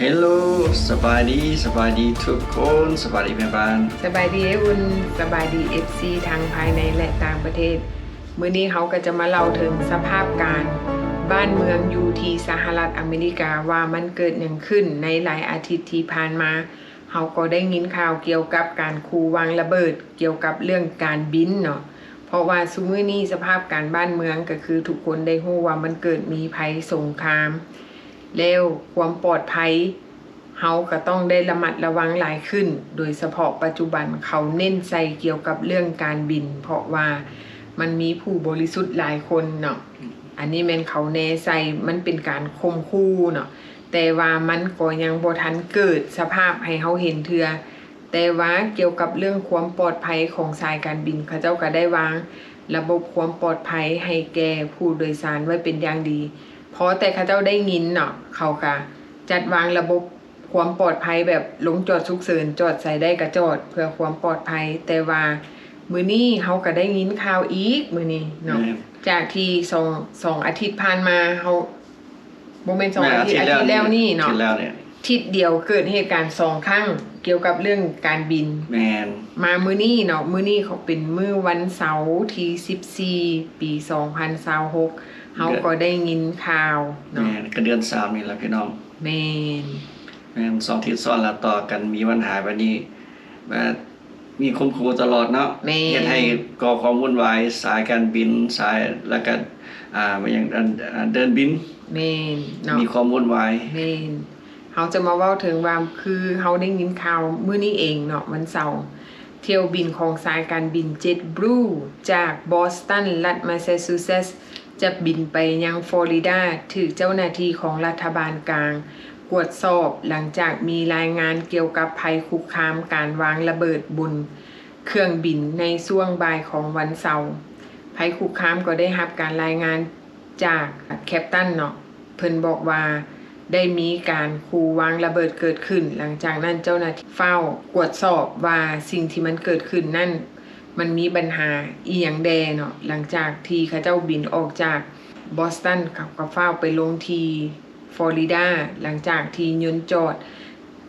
ฮลโหลสบายดีทุกคนสบายดีแม่บ้านสบายดีอุ่นสบายดี FC ทางภายในและต่างประเทศมื้อนี้เขาก็จะมาเล่าถึงสภาพการบ้านเมืองอยู่ที่สหรัฐอเมริกาว่ามันเกิดอย่างขึ้นในหลายอาทิตย์ที่ผ่านมาเขาก็ได้ยินข่าวเกี่ยวกับการขู่วางระเบิดเกี่ยวกับเรื่องการบินเนาะเพราะว่าซุมื้อนี้สภาพการบ้านเมืองก็คือทุกคนได้รู้ว่ามันเกิดมีภัยสงครามแล้วความปลอดภัยเฮาก็ต้องได้ระมัดระวังหลายขึ้นโดยเฉพาะปัจจุบันเขาเน้นใส่เกี่ยวกับเรื่องการบินเพราะว่ามันมีผู้บริสุทธิ์หลายคนเนาะอันนี้แม่นเขาแน่ใส่มันเป็นการข่มขู่เนาะแต่ว่ามันก็ยังบ่ทันเกิดสภาพให้เฮาเห็นเทื่อแต่ว่าเกี่ยวกับเรื่องความปลอดภัยของสายการบินเขาเจ้าก็ได้วางระบบความปลอดภัยให้แก่ผู้โดยสารไว้เป็นอย่างดีเพราะแต่เขาเจ้าได้ยินเนาะเขาก็จัดวางระบบความปลอดภัยแบบลงจอดฉุกเฉินจอดใส่ได้ก็จอดเพื่อความปลอดภัยแต่ว่ามื้อนี้เฮาก็ได้ยินข่าวอีกมื้อนี้เนาะจากที่สองอาทิตย์ผ่านมาเฮาบ่แม่น2อาทิตย์แล้วนี่เนาะทิศเดียวเกิดเหตุการณ์2ครั้งเกี่ยวกับเรื่องการบินแม่นมามื้อนี้เนาะมื้อนี้เขาเป็นมื้อวันเสาร์ที่14ปี2026เฮาก็ได้ยินข่าวเนาะแม่นก็เดือน3นี่ล่ะพี่น้องแม่น2อาทิตย์ซ้อนละต่อกันมีปัญหาแบบนี้มีข่มขู่ตลอดเนาะเฮ็ดให้ก่อความวุ่นวายสายการบินสายแล้วก็อย่างเดินบินแม่นเนาะมีความวุ่นวายแม่นเฮาจะมาเว้าถึงว่าคือเฮาได้ยินข่าวมื้อนี้เองเนาะวันเสาร์เที่ยวบินของสายการบิน JetBlue จากบอสตันรัฐแมสซาชูเซตส์จะบินไปยังฟลอริดาถูกเจ้าหน้าที่ของรัฐบาลกลางตรวจสอบหลังจากมีรายงานเกี่ยวกับภัยคุกคามการวางระเบิดบนเครื่องบินในช่วงบ่ายของวันเสาร์ภัยคุกคามก็ได้รับการรายงานจากแคปตันเนาะเพิ่นบอกว่าได้มีการขู่วางระเบิดเกิดขึ้นหลังจากนั้นเจ้าหน้าที่เฝ้าตรวจสอบว่าสิ่งที่มันเกิดขึ้นนั่นมันมีปัญหาอีหยังแดเนาะหลังจากที่เขาเจ้าบินออกจากบอสตันเขาก็เฝ้าไปลงที่ฟลอริดาหลังจากที่ยนต์จอด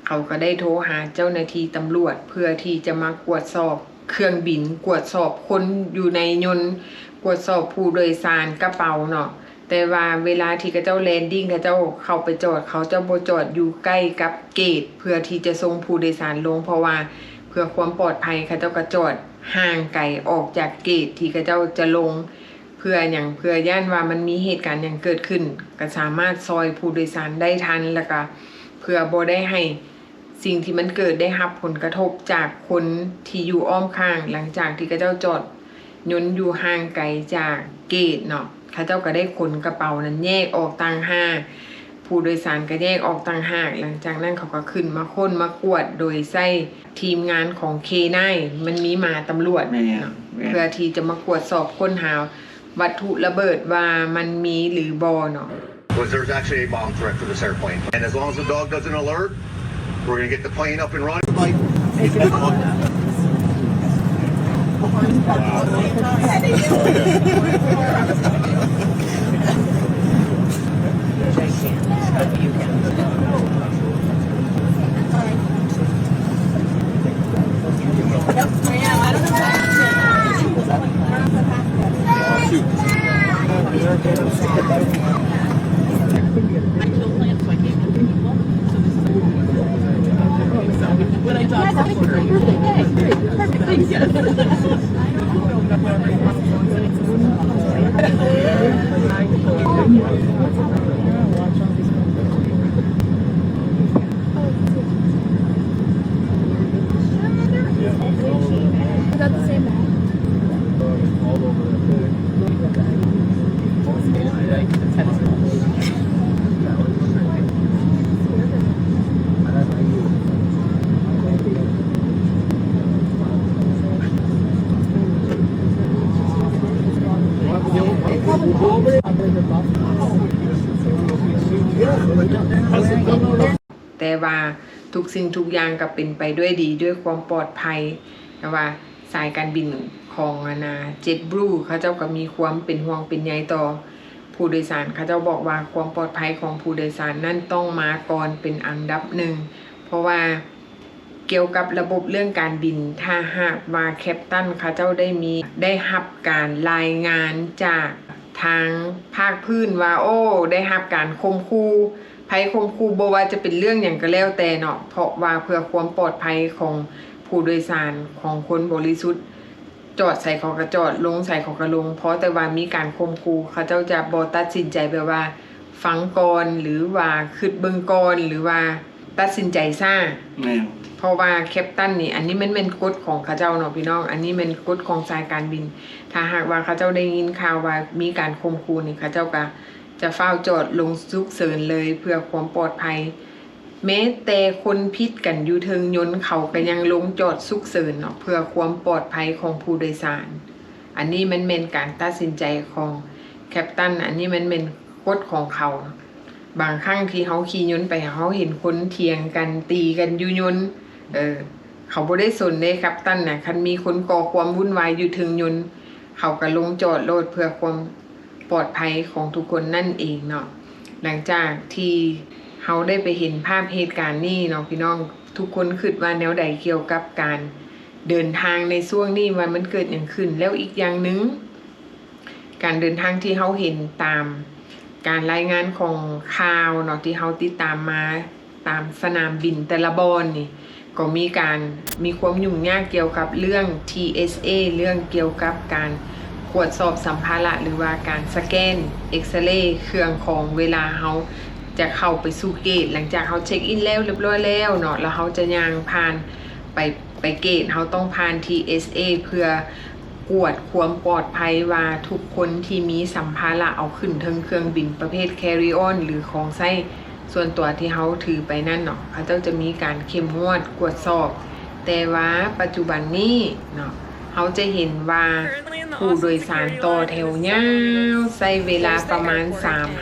เขาก็ได้โทรหาเจ้าหน้าที่ตำรวจเพื่อที่จะมาตรวจสอบเครื่องบินตรวจสอบคนอยู่ในยนต์ตรวจสอบผู้โดยสารกระเป๋าเนาะแต่ว่าเวลาที่เขาเจ้าแลนดิ้งเขาเจ้าเข้าไปจอดเขาเจ้าบ่จอดอยู่ใกล้กับเกตเพื่อที่จะส่งผู้โดยสารลงเพราะว่าเพื่อความปลอดภัยเขาเจ้าก็จอดห่างไกลออกจากเกตที่เขาเจ้าจะลงเพื่อย่านว่ามันมีเหตุการณ์อย่างเกิดขึ้นก็สามารถซอยผู้โดยสารได้ทันแล้วก็เพื่อบ่ได้ให้สิ่งที่มันเกิดได้รับผลกระทบจากคนที่อยู่อ้อมข้างหลังจากที่เขาเจ้าจอดยนต์อยู่ห่างไกลจากเกตเนาะเขาเจ้าก็ได้ขนกระเป๋านั้นแยกออกต่างหากผู้โดยสารก็แยกออกต่างหากหลังจากนั้นเขาก็ขึ้นมาค้นมากวดโดยใช้ทีมงานของ K9 มันมีหมาตำรวจเพื่อที่จะมากวดสอบค้นหาวัตถุระเบิดว่ามันมีหรือบ่เนาะ There's actually a bomb threat for this airplane and as long as the dog doesn't alert we're going to get the plane up and running When I talk to her, hey, perfect, thanks, yes. แต่ว่าทุกสิ่งทุกอย่างก็เป็นไปด้วยดีด้วยความปลอดภัยแต่ว่าสายการบินของJetBlueเขาเจ้าก็มีความเป็นห่วงเป็นใยต่อ ผู้โดยสารเขาเจ้าบอกว่าความปลอดภัยของผู้โดยสารนั่นต้องมาก่อนเป็นอันดับหนึ่งเพราะว่าเกี่ยวกับระบบเรื่องการบินถ้าหากว่าแคปตันเขาเจ้าได้รับการรายงานจากทางภาคพื้นว่าโอ้ได้รับการข่มขู่ภัยข่มขู่บ่ว่าจะเป็นเรื่องอย่างก็แล้วแต่เนาะเพราะว่าเพื่อความปลอดภัยของผู้โดยสารของคนบริสุทธิ์จอดใส่เขาก็จอดลงใส่เขาก็ลงเพราะแต่ว่ามีการข่มขู่เขาเจ้าจะบ่ตัดสินใจแบบว่าฟังก่อนหรือว่าคิดเบิ่งก่อนหรือว่าตัดสินใจซ่าเพราะว่าแคปตันนี่อันนี้มันเป็นกฎของเขาเจ้าเนาะพี่น้องอันนี้เป็นกฎของสายการบินถ้าหากว่าเขาเจ้าได้ยินข่าวว่ามีการข่มขู่นี่เขาเจ้าก็จะเฝ้าจอดลงฉุกเฉินเลยเพื่อความปลอดภัยแม้แต่คนพิษกันอยู่เทิงยนต์เขาก็ยังลงจอดฉุกเฉินเนาะเพื่อความปลอดภัยของผู้โดยสารอันนี้มันเป็นการตัดสินใจของแคปตันอันนี้มันเป็นกฎของเขาบางครั้งที่เขาขี่ยนต์ไปเขาเห็นคนเถียงกันตีกันอยู่ยนต์เขาบ่ได้สนเลยครับตั้นน่ะคันมีคนก่อความวุ่นวายอยู่ถึงยนต์เขาก็ลงจอดรถเพื่อความปลอดภัยของทุกคนนั่นเองเนาะหลังจากที่เขาได้ไปเห็นภาพเหตุการณ์นี้เนาะพี่น้องทุกคนคิดว่าแนวใดเกี่ยวกับการเดินทางในช่วงนี้ว่ามันเกิดอย่างขึ้นแล้วอีกอย่างนึงการเดินทางที่เขาเห็นตามการรายงานของข่าวเนาะที่เขาติดตามมาตามสนามบินแต่ละบอนนี่ก็มีความยุ่งยากเกี่ยวกับเรื่อง TSA เรื่องเกี่ยวกับการตรวจสอบสัมภาระหรือว่าการสแกนเอ็กซเรย์เครื่องของเวลาเขาจะเข้าไปสู่เกตหลังจากเขาเช็คอินแล้วเรียบร้อยแล้วเนาะแล้วเขาจะย่างผ่านไปเกตเขาต้องผ่าน TSA เพื่อกวดความปลอดภัยว่าทุกคนที่มีสัมภาระเอาขึ้นทั้งเครื่องบินประเภท carry on หรือของใช้ส่วนตัวที่เขาถือไปนั่นเนาะเขาจะมีการเข้มงวดกวดสอบแต่ว่าปัจจุบันนี้เนาะเขาจะเห็นว่าผู้โดยสารต่อแถวยาวใช้เวลาประมาณ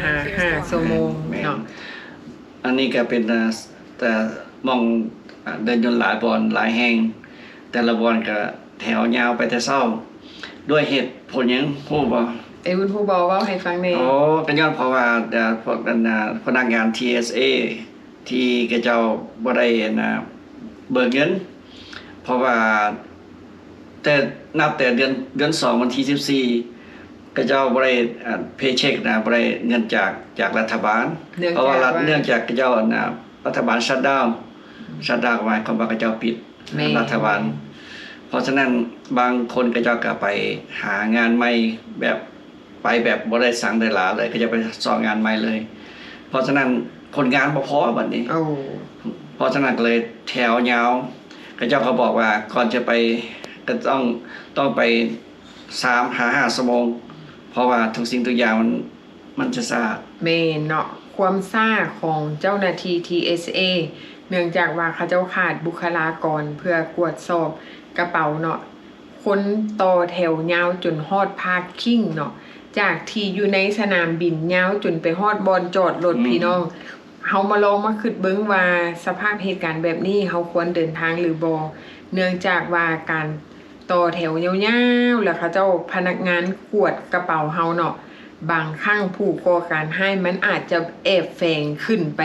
3-5 ชั่วโมงเนาะอันนี้ก็เป็นแต่มองเดินยนต์หลายบอนหลายแห่งแต่ละบอนก็แถวยาวไปแต่เช้าด้วยเหตุผลหยังฮู้บ่คุณผู้บอกว่าให้ฟังแน่ก็ย้อนเพราะว่าพวกพนักงาน TSA ที่กระเจ้าบ่ได้เบิกเงินเพราะว่าแต่นับแต่เดือน2วันที่14กระเจ้าบ่ได้เพย์เช็คบ่ได้เงินจากรัฐบาลเพราะว่าเนื่องจากกระเจ้ารัฐบาลชัตดาวน์หมายความว่ากระเจ้าปิดรัฐบาลเพราะฉะนั้นบางคนก็จะไปหางานใหม่แบบบ่ได้สั่งได้ลาเลยก็จะไปสอบงานใหม่เลยเพราะฉะนั้นคนงานบ่พอบัดนี้เพราะฉะนั้นเลยแถวยาวก็เจ้าเขาบอกว่าก่อนจะไปก็ต้องไป 3-5 ชั่วโมงเพราะว่าทุกสิ่งทุกอย่างมันจะซ่าแม่นเนาะความซ่าของเจ้าหน้าที่ TSA เนื่องจากว่าเขาเจ้าขาดบุคลากรเพื่อกวดสอบกระเป๋าเนาะคนต่อแถวยาวจนฮอดพาร์คิ่งเนาะจากที่อยู่ในสนามบินยาวจนไปฮอดบอนจอดรถพี่น้องเฮามาลองมาคิดเบิ่งว่าสภาพเหตุการณ์แบบนี้เฮาควรเดินทางหรือบ่เนื่องจากว่าการต่อแถวยาวๆแล้วเขาเจ้าพนักงานกวดกระเป๋าเฮาเนาะบางครั้งผู้ก่อการให้มันอาจจะแอบแฝงขึ้นไป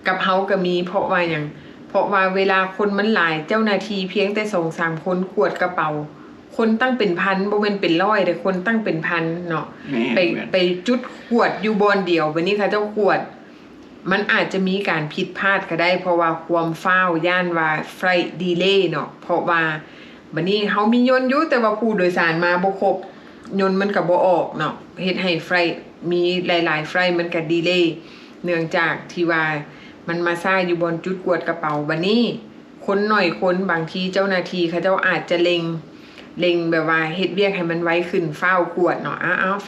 กับเฮาก็มีเพราะว่าเวลาคนมันหลายเจ้าหน้าที่เพียงแต่ 2-3 คนกวดกระเป๋าคนตั้งเป็นพันบ่แม่นเป็นร้อยแต่คนตั้งเป็นพันเนาะไปจุดกวดอยู่บอนเดียววันนี้ค่ะเจ้ากวดมันอาจจะมีการผิดพลาดก็ได้เพราะว่าความฟ้าวย่านว่าไฟล์ดีเลย์เนาะเพราะว่าบัดนี้เฮามียนต์อยู่แต่ว่าผู้โดยสารมาบ่ครบยนต์มันก็บ่ออกเนาะเฮ็ดให้ไฟล์มีหลายๆไฟล์มันก็ดีเลย์เนื่องจากที่ว่ามันมาซ่าอยู่บนจุดกวดกระเป๋าบัดนี้คนหน่อยคนบางทีเจ้าหน้าที่เขาเจ้าอาจจะเล็งแบบว่าเฮ็ดเวียกให้มันไวขึ้นฟ้าวกวดเนาะ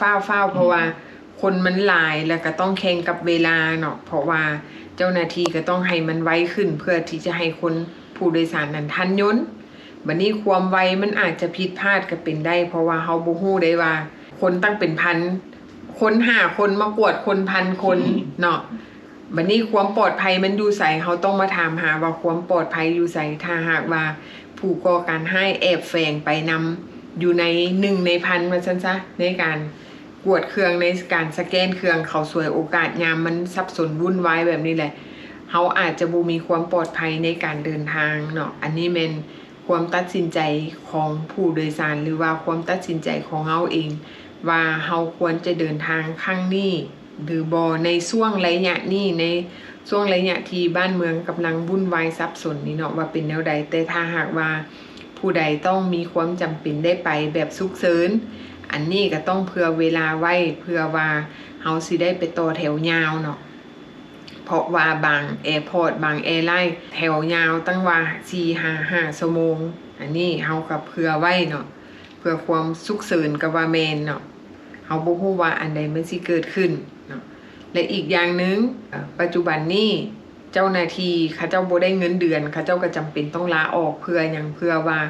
ฟ้าวเพราะว่าคนมันหลายแล้วก็ต้องแข่งกับเวลาเนาะเพราะว่าเจ้าหน้าที่ก็ต้องให้มันไวขึ้นเพื่อที่จะให้คนผู้โดยสารนั้นทันยนต์บัดนี้ความไวมันอาจจะผิดพลาดก็เป็นได้เพราะว่าเฮาบ่ฮู้ได้ว่าคนตั้งเป็นพันคน5คนมากวดคนพันคนเนาะบัดนี้ความปลอดภัยมันอยู่ไสเฮาต้องมาถามหาว่าความปลอดภัยอยู่ไสถ้าหากว่าผู้ก่อการให้แอบแฝงไปนำอยู่ใน1 ใน 1,000ว่าซั่นซะในการ กวดเครื่องในการสแกนเครื่องเขาสวยโอกาสยามมันสับสนวุ่นวายแบบนี้แหละเขาอาจจะบ่มีความปลอดภัยในการเดินทางเนาะอันนี้เป็นความตัดสินใจของผู้โดยสารหรือว่าความตัดสินใจของเฮาเองว่าเฮาควรจะเดินทางครั้งนี้หรือบ่ในช่วงระยะนี้ในช่วงระยะที่บ้านเมืองกำลังวุ่นวายสับสนนี่เนาะว่าเป็นแนวใดแต่ถ้าหากว่าผู้ใดต้องมีความจำเป็นได้ไปแบบฉุกเฉินอันนี้ก็ต้องเผื่อเวลาไว้เพื่อว่าเฮาสิได้ไปต่อแถวยาวเนาะเพราะว่าบางแอร์พอร์ตบางแอร์ไลน์แถวยาวตั้งว่า 4-5 ชั่วโมงอันนี้เฮาก็เผื่อไว้เนาะเพื่อความฉุกเฉินก็ว่าแม่นเนาะเฮาบ่ฮู้ว่าอันใดมันสิเกิดขึ้นเนาะและอีกอย่างหนึ่งปัจจุบันนี้เจ้าหน้าที่เขาเจ้าบ่ได้เงินเดือนเขาเจ้าก็จำเป็นต้องลาออกเพื่อหยังเพื่อว่า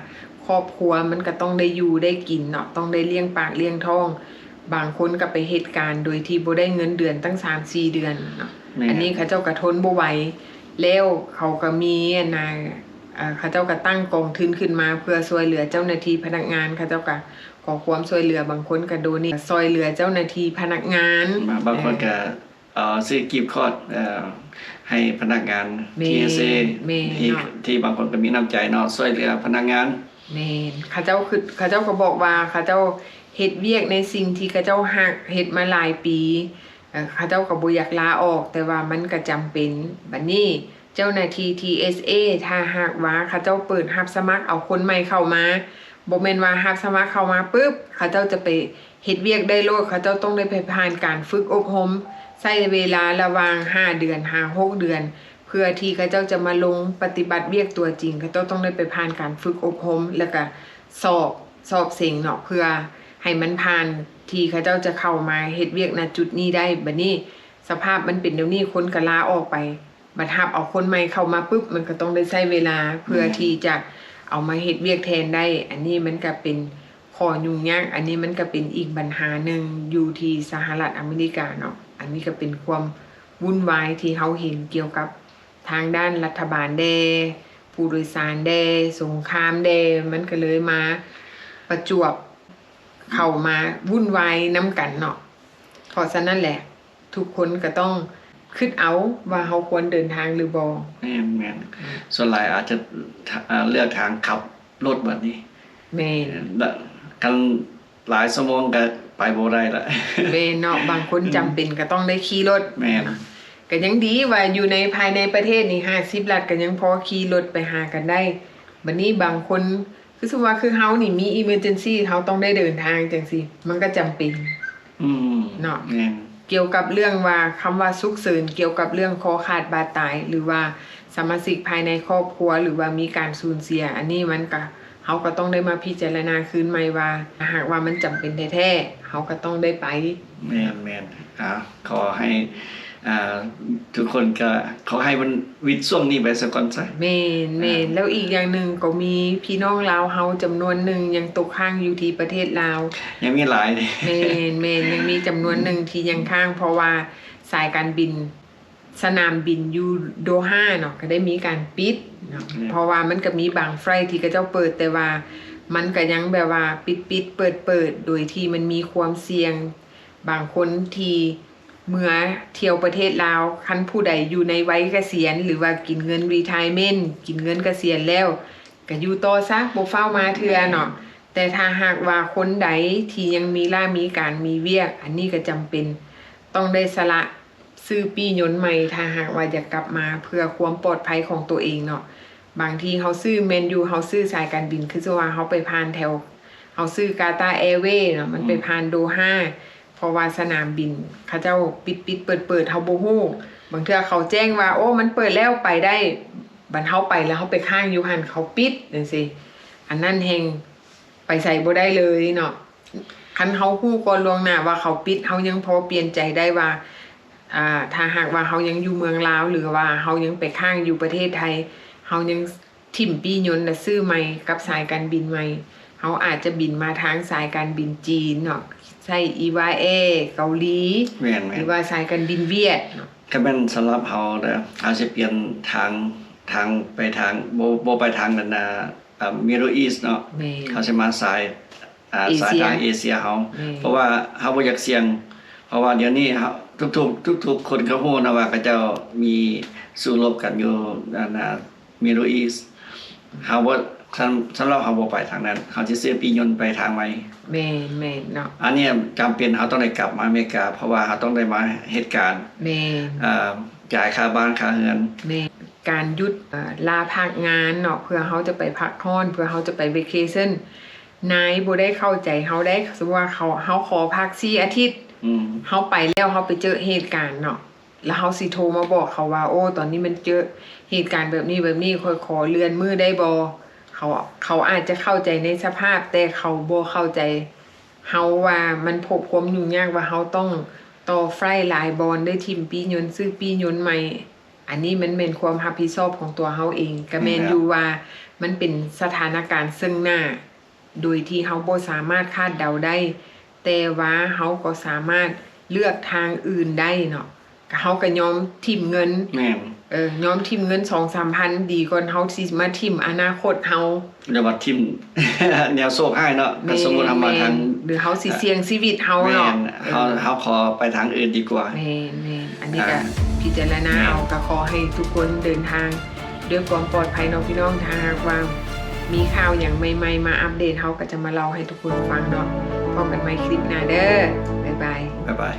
ครอบครัวมันก็ต้องได้อยู่ได้กินเนาะต้องได้เลี้ยงปากเลี้ยงท้องบางคนก็ไปเหตุการณ์โดยที่บ่ได้เงินเดือนตั้ง 3-4 เดือนเนาะอันนี้เขาเจ้าก็ทนบ่ไหวแล้วเขาก็มีเขาเจ้าก็ตั้งกองทุนขึ้นมาเพื่อช่วยเหลือเจ้าหน้าที่พนักงานเขาเจ้าก็ขอความช่วยเหลือบางคนก็โดนี่ช่วยเหลือเจ้าหน้าที่พนักงานบางคนก็ซื้อกิฟต์คอร์ดให้พนักงาน TSA ที่บางคนก็มีน้ำใจเนาะช่วยเหลือพนักงานแม่นเขาเจ้าก็บอกว่าเขาเจ้าเฮ็ดเวียกในสิ่งที่เขาเจ้าฮักเฮ็ดมาหลายปีเขาเจ้าก็บ่อยากลาออกแต่ว่ามันก็จำเป็นบัดนี้เจ้าหน้าที่ TSA ถ้าหากว่าเขาเจ้าเปิดรับสมัครเอาคนใหม่เข้ามาบ่แม่นว่ารับสมัครเข้ามาปึ๊บเขาเจ้าจะไปเฮ็ดเวียกได้โลดเขาเจ้าต้องได้ไปผ่านการฝึกอบรมใช้เวลาระหว่าง5 เดือน6 เดือนเพื่อที่เขาเจ้าจะมาลงปฏิบัติเวียกตัวจริงเขาเจ้าต้องได้ไปผ่านการฝึกอบรมแล้วก็สอบเสียงเนาะเพื่อให้มันผ่านที่เขาเจ้าจะเข้ามาเฮ็ดเวียกณจุดนี้ได้บัดนี้สภาพมันเป็นเดี๋ยวนี้คนก็ลาออกไปบัดรับเอาคนใหม่เข้ามาปึ๊บมันก็ต้องได้ใช้เวลาเพื่อที่จะเอามาเฮ็ดเวียกแทนได้อันนี้มันก็เป็นข้อยุ่งยากอันนี้มันก็เป็นอีกปัญหาหนึ่งอยู่ที่สหรัฐอเมริกาเนาะอันนี้ก็เป็นความวุ่นวายที่เฮาเห็นเกี่ยวกับทางด้านรัฐบาลแดผู้โดยสารแดสงครามแดมันก็เลยมาประจวบเข้ามาวุ่นวายนำกันเนาะเพราะฉะนั้นแหละทุกคนก็ต้องคิดเอาว่าเฮาควรเดินทางหรือบ่แม่นส่วนหลายอาจจะเลือกทางขับรถแบบนี้แม่นกันหลายชั่วโมงก็ไปบ่ได้ละแม่นเนาะบางคนจำเป็นก็ต้องได้ขี่รถแม่นก็ยังดีว่าอยู่ในภายในประเทศนี่50รัฐก็ยังพอขี่รถไปหากันได้บัดนี้บางคนคือสมมุติว่าคือเฮานี่มี emergency เฮาต้องได้เดินทางจังซี่มันก็จำเป็นเนาะแม่นเกี่ยวกับเรื่องว่าคำว่าฉุกเฉินเกี่ยวกับเรื่องคอขาดบาดตายหรือว่าสมาชิกภายในครอบครัวหรือว่ามีการสูญเสียอันนี้มันก็เฮาก็ต้องได้มาพิจารณาคืนใหม่ว่าหากว่ามันจำเป็นแท้ๆเฮาก็ต้องได้ไปแม่นขอให้ทุกคนก็ขอให้มันวิดช่วงนี้ไปซะก่อนซะแม่นแล้วอีกอย่างหนึ่งก็มีพี่น้องลาวเฮาจำนวนหนึ่งยังตกค้างอยู่ที่ประเทศลาวยังมีหลายแม่นยังมีจำนวนหนึ่งที่ยังค้างเพราะว่าสายการบินสนามบินอยู่โดฮาเนาะก็ได้มีการปิดเนาะเพราะว่ามันก็มีบางไฟล์ที่เขาเจ้าเปิดแต่ว่ามันก็ยังแบบว่าปิดเปิดโดยที่มันมีความเสี่ยงบางคนที่เมื่อเที่ยวประเทศลาวคันผู้ใดอยู่ในวัยเกษียณหรือว่ากินเงิน retirement กินเงินเกษียณแล้วก็อยู่ต่อซะบ่เฝ้ามาเทื่อเนาะแต่ถ้าหากว่าคนใดที่ยังมีการมีเวียกอันนี้ก็จำเป็นต้องได้สละซื้อปียนต์ใหม่ถ้าหากว่าอยากกลับมาเพื่อความปลอดภัยของตัวเองเนาะบางทีเฮาซื้อแมนยูเฮาซื้อสายการบินคือว่าเฮาไปผ่านแถวเฮาซื้อกาตาร์แอร์เวย์เนาะมันไปผ่านโดฮาเพราะว่าสนามบินเขาเจ้าปิดเปิดเฮาบ่ฮู้บางเทื่อเขาแจ้งว่าโอ้มันเปิดแล้วไปได้บัดเฮาไปแล้วเฮาไปค้างอยู่หั่นเขาปิดจังซี่อันนั้นแฮงไปใส่บ่ได้เลยเนาะคันเฮาฮู้ก่อนล่วงหน้าว่าเขาปิดเฮายังพอเปลี่ยนใจได้ว่าถ้าหากว่าเฮายังอยู่เมืองลาวหรือว่าเฮายังไปค้างอยู่ประเทศไทยเฮายังทิ่มปียนต์และซื้อใหม่กับสายการบินใหม่เฮาอาจจะบินมาทางสายการบินจีนเนาะใช่ EVA เกาหลีหรือว่าสายการบินเวียดเนาะถ้าเป็นสำหรับเฮาเด้ออาจจะเปลี่ยนทางไปทางบ่ไปทางนั้นMiddle East เนาะเขาจะมาสาย สายทางเอเชียเฮาเพราะว่าเฮาบ่อยากเสี่ยงเพราะว่าเดี๋ยวนี้เฮาทุกคนเขาฮู้นะว่าเขาเจ้ามีสู้รบกันอยู่มิดเดิลอีสต์เฮาบ่สำหรับเฮาบ่ไปทางนั้นเฮาสิซื้อปียนต์ไปทางใหม่แม่นเนาะอันนี้จำเป็นเฮาต้องได้กลับมาอเมริกาเพราะว่าเฮาต้องได้มาเหตุการณ์แม่จ่ายค่าบ้านค่าเรือนแม่การหยุดลาพักงานเนาะเพื่อเฮาจะไปพักผ่อนเพื่อเฮาจะไปเวเคชั่นนายบ่ได้เข้าใจเฮาได้สมมุติว่าเฮาขอพัก4อาทิตย์เฮาไปแล้วเฮาไปเจอเหตุการณ์เนาะแล้วเฮาสิโทรมาบอกเขาว่าโอ้ตอนนี้มันเจอเหตุการณ์แบบนี้ค่อยขอเลื่อนมือได้บ่เขาอาจจะเข้าใจในสภาพแต่เขาบ่เข้าใจเฮาว่ามันพบความยุ่งยากว่าเฮาต้องต่อไฟหลายบอนได้ทิ่มปียนต์ซื้อปียนต์ใหม่อันนี้มันเป็นความรับผิดชอบของตัวเฮาเองก็แม่นอยู่ว่ามันเป็นสถานการณ์ซึ่งหน้าโดยที่เฮาบ่สามารถคาดเดาได้แต่ว่าเฮาก็สามารถเลือกทางอื่นได้เนาะเฮาก็ยอมทิ่มเงินแม่นยอมทิ่มเงิน 2-3,000 ดีกว่าเฮาสิมาทิ่มอนาคตเฮาเดี๋ยวว่าทิ่ม แนวโชคให้เนาะถ้าสมมุติเฮามาทางหรือเฮาสิเสี่ยงชีวิตเฮาเนาะเฮาขอไปทางอื่นดีกว่าแม่นอันนี้ก็พิจารณาเอาก็ขอให้ทุกคนเดินทางด้วยความปลอดภัยเนาะพี่น้องถ้าหากว่ามีข่าวอย่างใหม่ๆมาอัปเดตเฮาก็จะมาเล่าให้ทุกคนฟังเนาะพบกันใหม่คลิปหน้าเด้อบ๊ายบาย